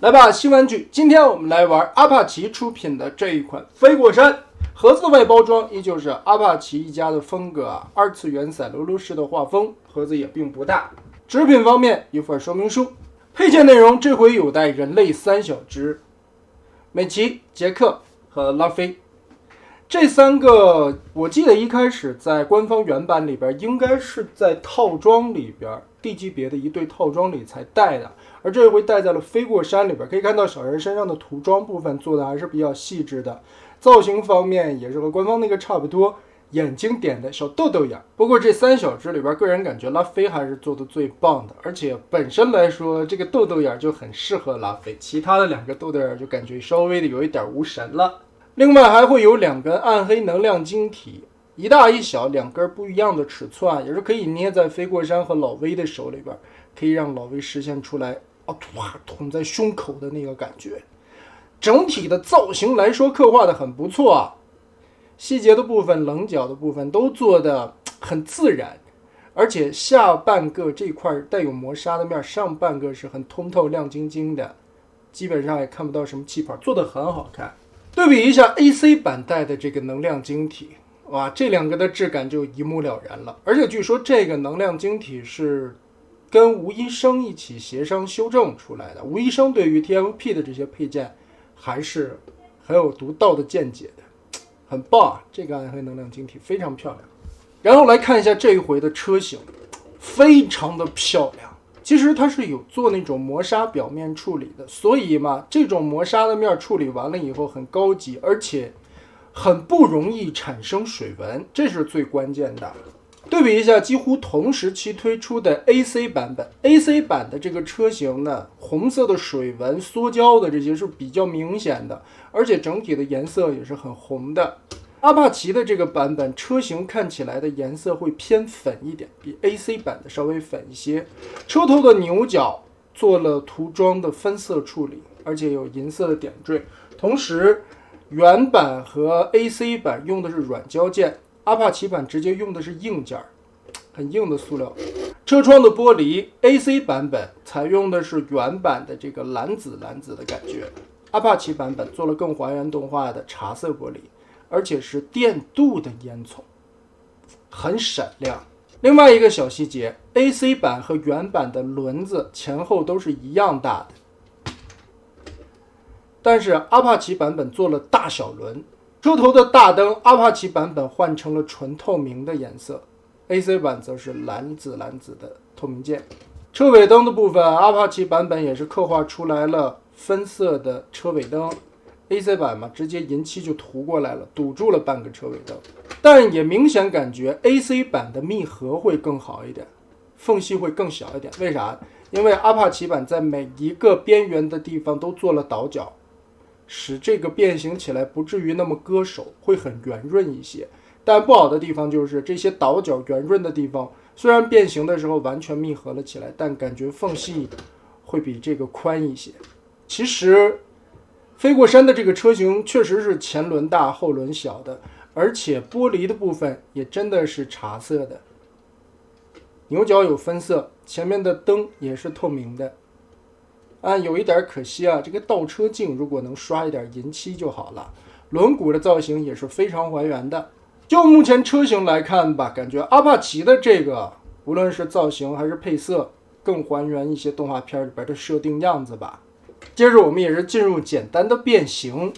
来吧，新玩具！今天我们来玩阿帕奇出品的这一款飞过山。盒子的外包装依旧是阿帕奇一家的风格啊，二次元赛璐璐式的画风，盒子也并不大。纸品方面，一份说明书。配件内容这回有带人类三小只，美奇、杰克和拉菲。这三个我记得一开始在官方原版里边应该是在套装里边低级别的一对套装里才带的，而这回带在了飞过山里边，可以看到小人身上的涂装部分做的还是比较细致的，造型方面也是和官方那个差不多，眼睛点的小豆豆眼。不过这三小只里边个人感觉拉菲还是做的最棒的，而且本身来说这个豆豆眼就很适合拉菲，其他的两个豆豆眼就感觉稍微的有一点无神了。另外还会有两根暗黑能量晶体，一大一小，两根不一样的尺寸，也是可以捏在飞过山和老威的手里边，可以让老威实现出来捅在胸口的那个感觉。整体的造型来说刻画的很不错啊，细节的部分、棱角的部分都做的很自然，而且下半个这块带有磨砂的面，上半个是很通透亮晶晶的，基本上也看不到什么气泡，做的很好看。对比一下 AC 版带的这个能量晶体，哇，这两个的质感就一目了然了。而且据说这个能量晶体是跟吴医生一起协商修正出来的，吴医生对于 TFP 的这些配件还是很有独到的见解的，很棒啊！这个暗黑能量晶体非常漂亮。然后来看一下这一回的车型，非常的漂亮。其实它是有做那种磨砂表面处理的，所以嘛，这种磨砂的面处理完了以后很高级，而且很不容易产生水纹，这是最关键的。对比一下几乎同时期推出的 AC 版本 ，AC 版的这个车型呢，红色的水纹、缩胶的这些是比较明显的，而且整体的颜色也是很红的。阿帕奇的这个版本车型看起来的颜色会偏粉一点，比 AC 版的稍微粉一些。车头的牛角做了涂装的分色处理，而且有银色的点缀。同时原版和 AC 版用的是软胶件，阿帕奇版直接用的是硬件，很硬的塑料。车窗的玻璃 AC 版本采用的是原版的这个蓝紫的感觉，阿帕奇版本做了更还原动画的茶色玻璃，而且是电镀的烟囱，很闪亮。另外一个小细节 ，AC 版和原版的轮子前后都是一样大的，但是阿帕奇版本做了大小轮。车头的大灯，阿帕奇版本换成了纯透明的颜色 ，AC 版则是蓝紫的透明件。车尾灯的部分，阿帕奇版本也是刻画出来了分色的车尾灯。AC 版嘛，直接银漆就涂过来了，堵住了半个车尾灯，但也明显感觉 AC 版的密合会更好一点，缝隙会更小一点。为啥？因为阿帕奇版在每一个边缘的地方都做了倒角，使这个变形起来不至于那么割手，会很圆润一些。但不好的地方就是这些倒角圆润的地方，虽然变形的时候完全密合了起来，但感觉缝隙会比这个宽一些。其实飞过山的这个车型确实是前轮大后轮小的，而且玻璃的部分也真的是茶色的，牛角有分色，前面的灯也是透明的。有一点可惜啊，这个倒车镜如果能刷一点银漆就好了。轮毂的造型也是非常还原的。就目前车型来看吧，感觉阿帕奇的这个无论是造型还是配色更还原一些动画片里边的设定样子吧。接着我们也是进入简单的变形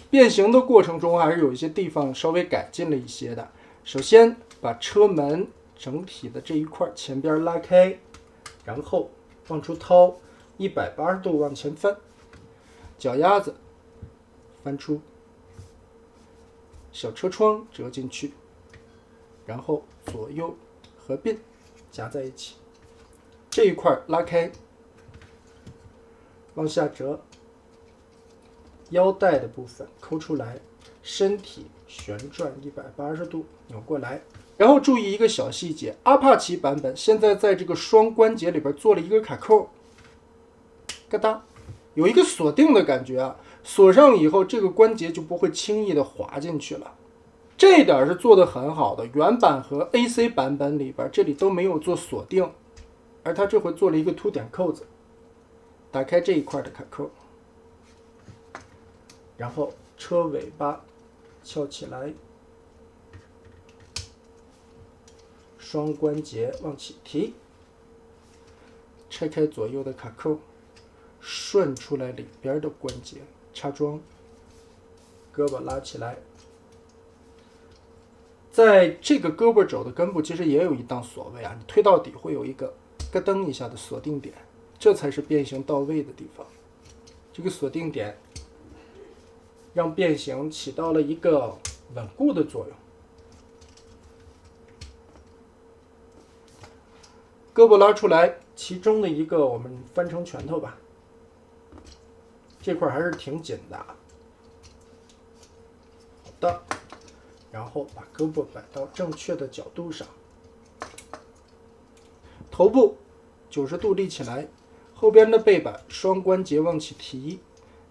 的过程中还是有一些地方稍微改进了一些的。首先把车门整体的这一块前边拉开，然后往出掏180度往前翻，脚丫子翻出，小车窗折进去，然后左右合并夹在一起，这一块拉开，往下折，腰带的部分抠出来，身体旋转180度扭过来。然后注意一个小细节，阿帕奇版本现在在这个双关节里边做了一个卡扣，嘎哒，有一个锁定的感觉啊，锁上以后这个关节就不会轻易的滑进去了，这一点是做得很好的。原版和 AC 版本里边这里都没有做锁定，而它这回做了一个凸点扣子，打开这一块的卡扣，然后车尾巴翘起来，双关节往起提，拆开左右的卡扣，顺出来里边的关节，插桩，胳膊拉起来。在这个胳膊肘的根部其实也有一档锁位啊，你推到底会有一个咯噔一下的锁定点，这才是变形到位的地方。这个锁定点让变形起到了一个稳固的作用。胳膊拉出来，其中的一个我们翻成拳头吧，这块还是挺紧的。好的，然后把胳膊摆到正确的角度上，头部90度立起来，后边的背板双关节往起提，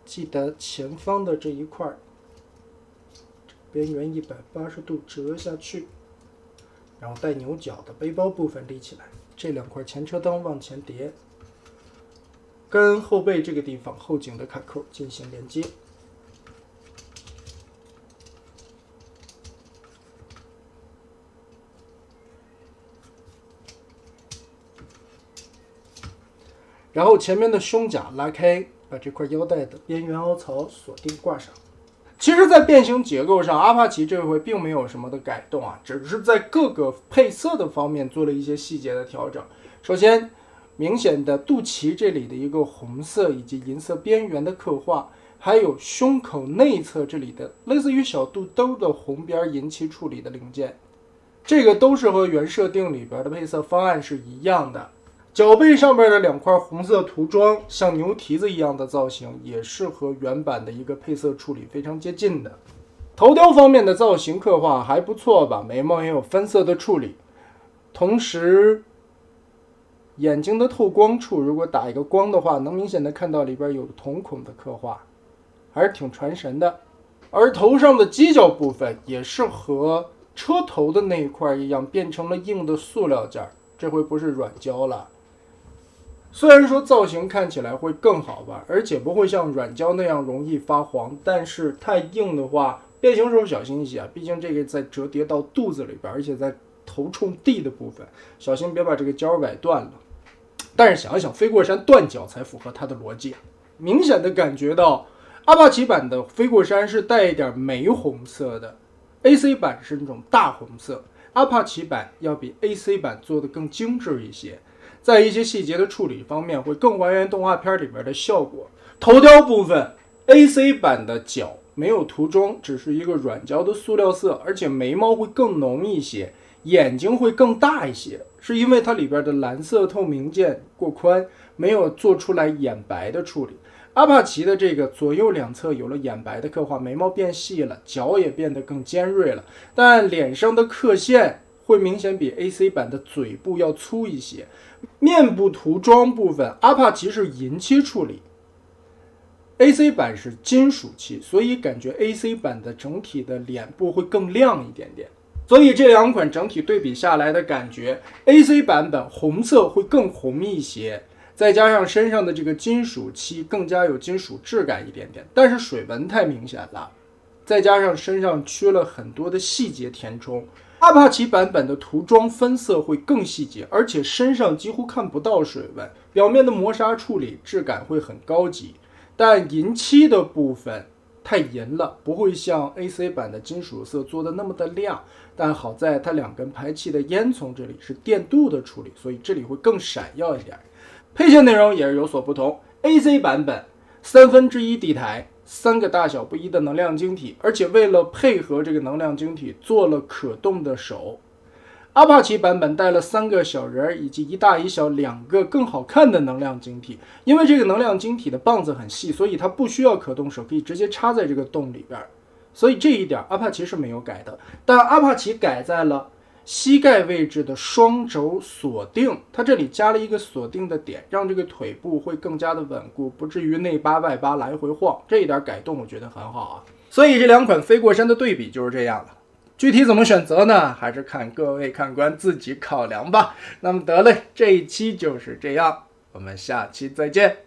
记得前方的这一块边缘180度折下去，然后带牛角的背包部分立起来，这2块前车灯往前叠，跟后背这个地方后颈的卡扣进行连接。然后前面的胸甲拉开，把这块腰带的边缘凹槽锁定挂上。其实在变形结构上，阿帕奇这回并没有什么的改动啊，只是在各个配色的方面做了一些细节的调整。首先，明显的肚脐这里的一个红色以及银色边缘的刻画，还有胸口内侧这里的类似于小肚兜的红边银漆处理的零件，这个都是和原设定里边的配色方案是一样的。脚背上面的2块红色涂装，像牛蹄子一样的造型，也是和原版的一个配色处理非常接近的。头雕方面的造型刻画还不错吧，眉毛也有分色的处理，同时眼睛的透光处如果打一个光的话，能明显的看到里边有瞳孔的刻画，还是挺传神的。而头上的犄角部分也是和车头的那一块一样，变成了硬的塑料件，这回不是软胶了。虽然说造型看起来会更好吧，而且不会像软胶那样容易发黄，但是太硬的话，变形时候小心一些啊，毕竟这个在折叠到肚子里边，而且在头冲地的部分，小心别把这个胶崴断了。但是想一想，飞过山断脚才符合它的逻辑。明显的感觉到阿帕奇版的飞过山是带一点玫红色的， AC 版是那种大红色，阿帕奇版要比 AC 版做的更精致一些，在一些细节的处理方面会更还原动画片里边的效果。头雕部分 AC 版的脚没有涂装，只是一个软胶的塑料色，而且眉毛会更浓一些，眼睛会更大一些，是因为它里边的蓝色透明件过宽，没有做出来眼白的处理。阿帕奇的这个左右两侧有了眼白的刻画，眉毛变细了，脚也变得更尖锐了，但脸上的刻线会明显比 AC 版的嘴部要粗一些。面部涂装部分，阿帕奇是银漆处理， AC 版是金属漆，所以感觉 AC 版的整体的脸部会更亮一点点。所以这2款整体对比下来的感觉， AC 版本红色会更红一些，再加上身上的这个金属漆更加有金属质感一点点，但是水纹太明显了，再加上身上缺了很多的细节填充，阿帕奇版本的涂装分色会更细节，而且身上几乎看不到水纹，表面的磨砂处理质感会很高级，但银漆的部分太银了，不会像 AC 版的金属色做的那么的亮，但好在它2根排气的烟囱这里是电镀的处理，所以这里会更闪耀一点。配件内容也是有所不同， AC 版本1/3地台，3个大小不一的能量晶体，而且为了配合这个能量晶体做了可动的手。阿帕奇版本带了3个小人以及一大一小2个更好看的能量晶体，因为这个能量晶体的棒子很细，所以它不需要可动手，可以直接插在这个洞里边，所以这一点阿帕奇是没有改的。但阿帕奇改在了膝盖位置的双轴锁定，它这里加了一个锁定的点，让这个腿部会更加的稳固，不至于内八外八来回晃，这一点改动我觉得很好啊。所以这2款飞过山的对比就是这样了。具体怎么选择呢？还是看各位看官自己考量吧。那么得嘞，这一期就是这样，我们下期再见。